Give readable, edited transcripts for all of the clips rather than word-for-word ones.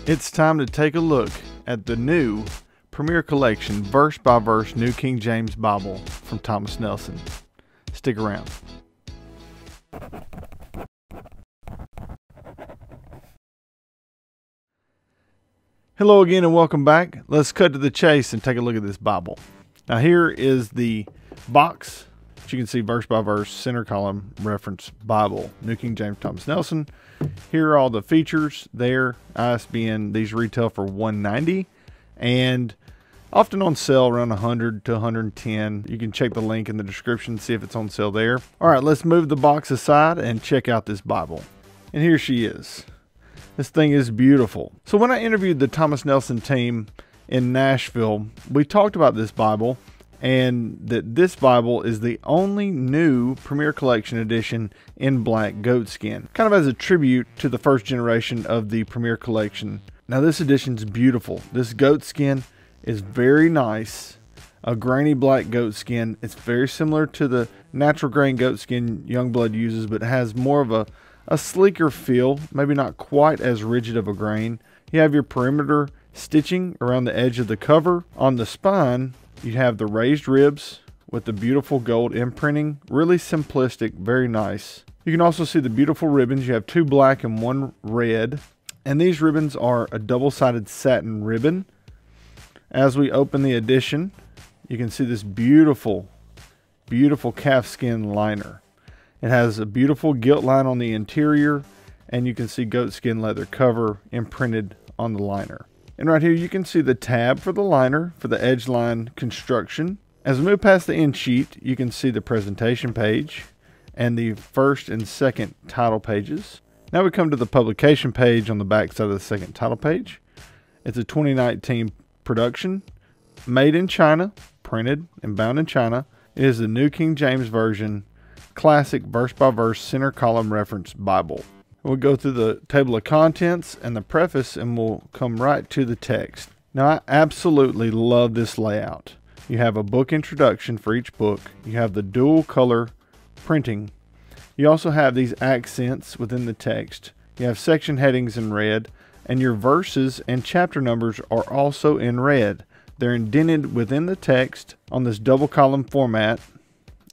It's time to take a look at the new Premier Collection verse by verse New King James Bible from Thomas Nelson. Stick around. Hello again and welcome back. Let's cut to the chase and take a look at this Bible. Now here is the box. You can see verse by verse, center column, reference Bible, New King James Thomas Nelson. Here are all the features there. ISBN, these retail for $190 and often on sale around $100 to $110. You can check the link in the description, see if it's on sale there. All right, let's move the box aside and check out this Bible. And here she is. This thing is beautiful. So when I interviewed the Thomas Nelson team in Nashville, we talked about this Bible and that this Bible is the only new Premier Collection edition in black goatskin, kind of as a tribute to the first generation of the Premier Collection. Now this edition's beautiful. This goatskin is very nice, a grainy black goatskin. It's very similar to the natural grain goatskin Youngblood uses, but it has more of a sleeker feel, maybe not quite as rigid of a grain. You have your perimeter stitching around the edge of the cover. On the spine, you have the raised ribs with the beautiful gold imprinting. Really simplistic, very nice. You can also see the beautiful ribbons. You have two black and one red. And these ribbons are a double-sided satin ribbon. As we open the edition, you can see this beautiful, beautiful calfskin liner. It has a beautiful gilt line on the interior, and you can see goatskin leather cover imprinted on the liner. And right here you can see the tab for the liner for the edge line construction. As we move past the end sheet, you can see the presentation page and the first and second title pages. Now we come to the publication page on the back side of the second title page. It's a 2019 production, made in China, printed and bound in China. It is the New King James Version, classic verse by verse center column reference Bible. We'll go through the table of contents and the preface and we'll come right to the text. Now I absolutely love this layout. You have a book introduction for each book. You have the dual color printing. You also have these accents within the text. You have section headings in red, and your verses and chapter numbers are also in red. They're indented within the text on this double column format.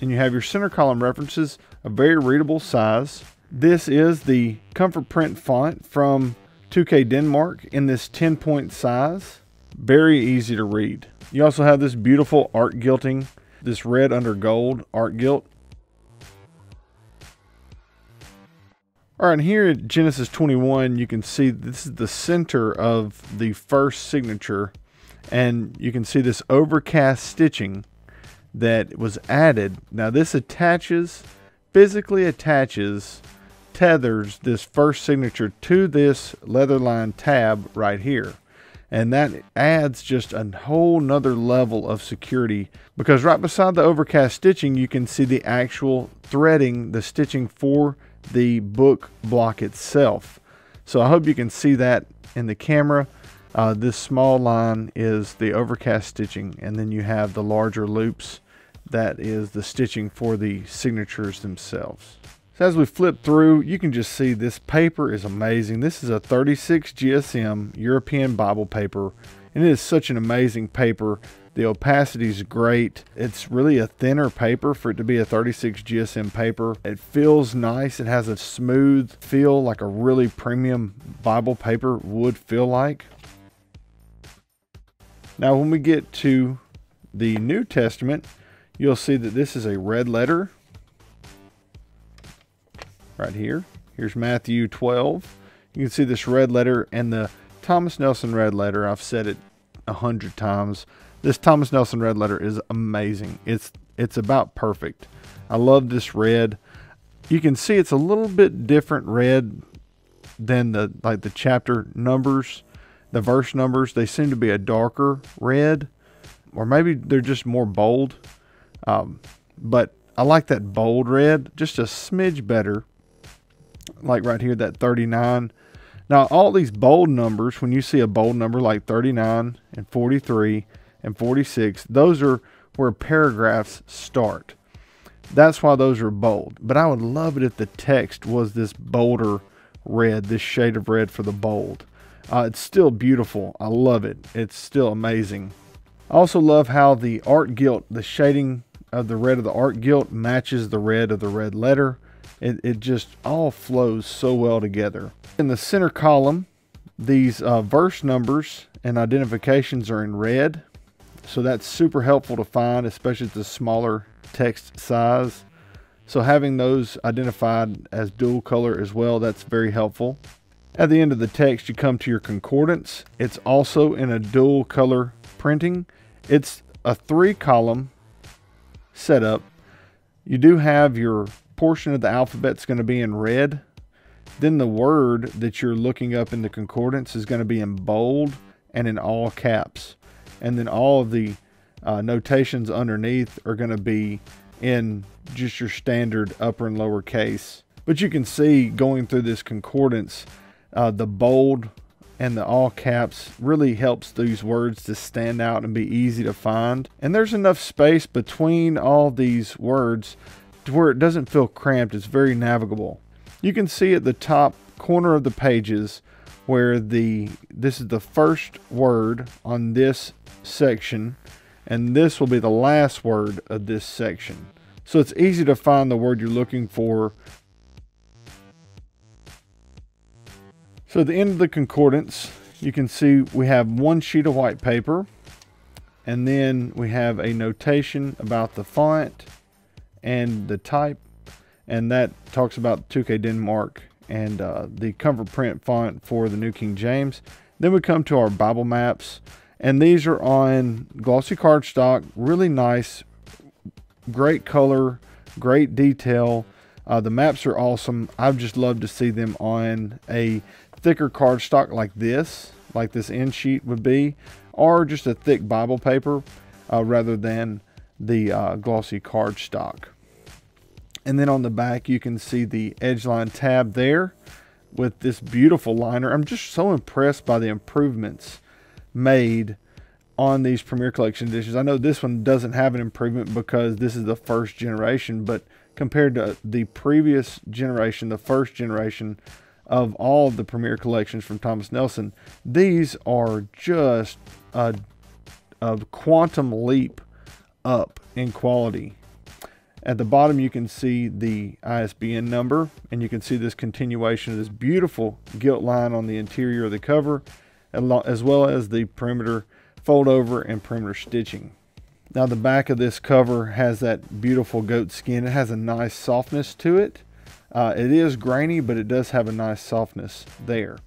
And you have your center column references, a very readable size. This is the Comfort Print font from 2K Denmark in this 10-point size. Very easy to read. You also have this beautiful art gilting, this red under gold art gilt. All right, and here at Genesis 21, you can see this is the center of the first signature, and you can see this overcast stitching that was added. Now this attaches, physically attaches, tethers this first signature to this leather line tab right here. And that adds just a whole nother level of security, because right beside the overcast stitching, you can see the actual threading, the stitching for the book block itself. So I hope you can see that in the camera. This small line is the overcast stitching, and then you have the larger loops. That is the stitching for the signatures themselves. So as we flip through, you can just see this paper is amazing. This is a 36 GSM European Bible paper, and it is such an amazing paper. The opacity is great. It's really a thinner paper for it to be a 36 GSM paper. It feels nice. It has a smooth feel, like a really premium Bible paper would feel like. Now when we get to the New Testament, you'll see that this is a red letter right here. Here's Matthew 12. You can see this red letter and the Thomas Nelson red letter. I've said it 100 times. This Thomas Nelson red letter is amazing. It's about perfect. I love this red. You can see it's a little bit different red than the chapter numbers, the verse numbers. They seem to be a darker red, or maybe they're just more bold. But I like that bold red just a smidge better. Like right here, that 39. Now all these bold numbers, when you see a bold number like 39 and 43 and 46, those are where paragraphs start. That's why those are bold. But I would love it if the text was this bolder red, this shade of red for the bold. It's still beautiful. I love it. It's still amazing. I also love how the art gilt, the shading of the red of the art gilt matches the red of the red letter. It just all flows so well together. In the center column, these verse numbers and identifications are in red. So that's super helpful to find, especially at the smaller text size. So having those identified as dual color as well, that's very helpful. At the end of the text, you come to your concordance. It's also in a dual color printing. It's a 3-column setup. You do have your portion of the alphabet is going to be in red. Then the word that you're looking up in the concordance is going to be in bold and in all caps. And then all of the notations underneath are going to be in just your standard upper and lower case. But you can see going through this concordance, the bold and the all caps really helps these words to stand out and be easy to find. And there's enough space between all these words to where it doesn't feel cramped. It's very navigable. You can see at the top corner of the pages where this is the first word on this section, and this will be the last word of this section. So it's easy to find the word you're looking for. So at the end of the concordance, you can see we have one sheet of white paper, and then we have a notation about the font and the type, and that talks about 2K Denmark and the comfort print font for the New King James. Then we come to our Bible maps, and these are on glossy cardstock, really nice, great color, great detail. The maps are awesome. I've just loved to see them on a thicker cardstock like this end sheet would be, or just a thick Bible paper rather than the glossy cardstock. And then on the back, you can see the edge line tab there with this beautiful liner. I'm just so impressed by the improvements made on these Premier Collection editions. I know this one doesn't have an improvement because this is the first generation, but compared to the previous generation, the first generation of all of the Premier Collections from Thomas Nelson, these are just a quantum leap up in quality. At the bottom, you can see the ISBN number, and you can see this continuation of this beautiful gilt line on the interior of the cover, as well as the perimeter fold over and perimeter stitching. Now the back of this cover has that beautiful goat skin. It has a nice softness to it. It is grainy, but it does have a nice softness there.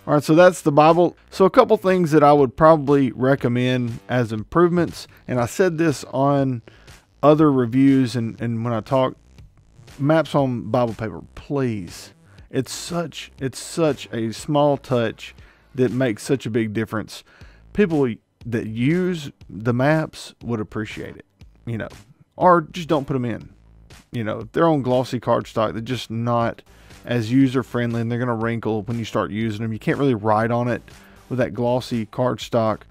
All right, so that's the Bible. So a couple things that I would probably recommend as improvements, and I said this on other reviews and when I talk, maps on Bible paper, please. It's such a small touch that makes such a big difference. People that use the maps would appreciate it, you know, or just don't put them in. You know, if they're on glossy cardstock, they're just not as user-friendly, and they're going to wrinkle when you start using them. You can't really write on it with that glossy cardstock,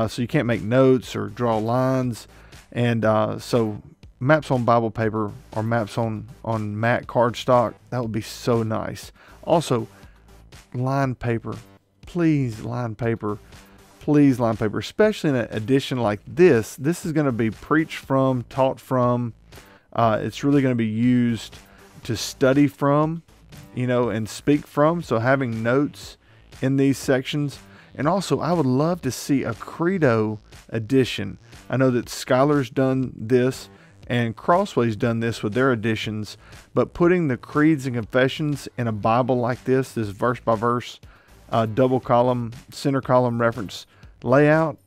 so you can't make notes or draw lines. And so maps on Bible paper or maps on matte cardstock, that would be so nice. Also, lined paper. Please, lined paper. Please, lined paper. Especially in an edition like this. This is going to be preached from, taught from. It's really going to be used to study from, you know, and speak from. So having notes in these sections. And also, I would love to see a Credo edition. I know that Schuyler's done this and Crossway's done this with their editions, but putting the creeds and confessions in a Bible like this verse by verse, double column, center column reference layout,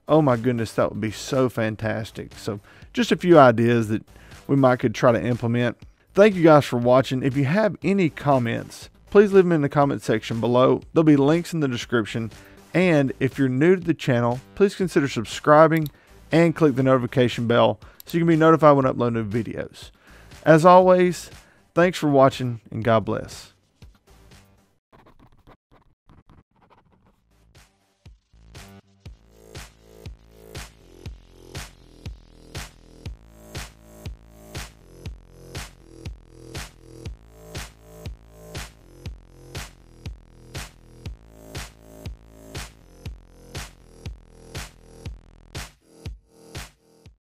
oh my goodness, that would be so fantastic. So just a few ideas that we could try to implement. Thank you guys for watching. If you have any comments, please leave them in the comment section below. There'll be links in the description. And if you're new to the channel, please consider subscribing and click the notification bell so you can be notified when I upload new videos. As always, thanks for watching and God bless.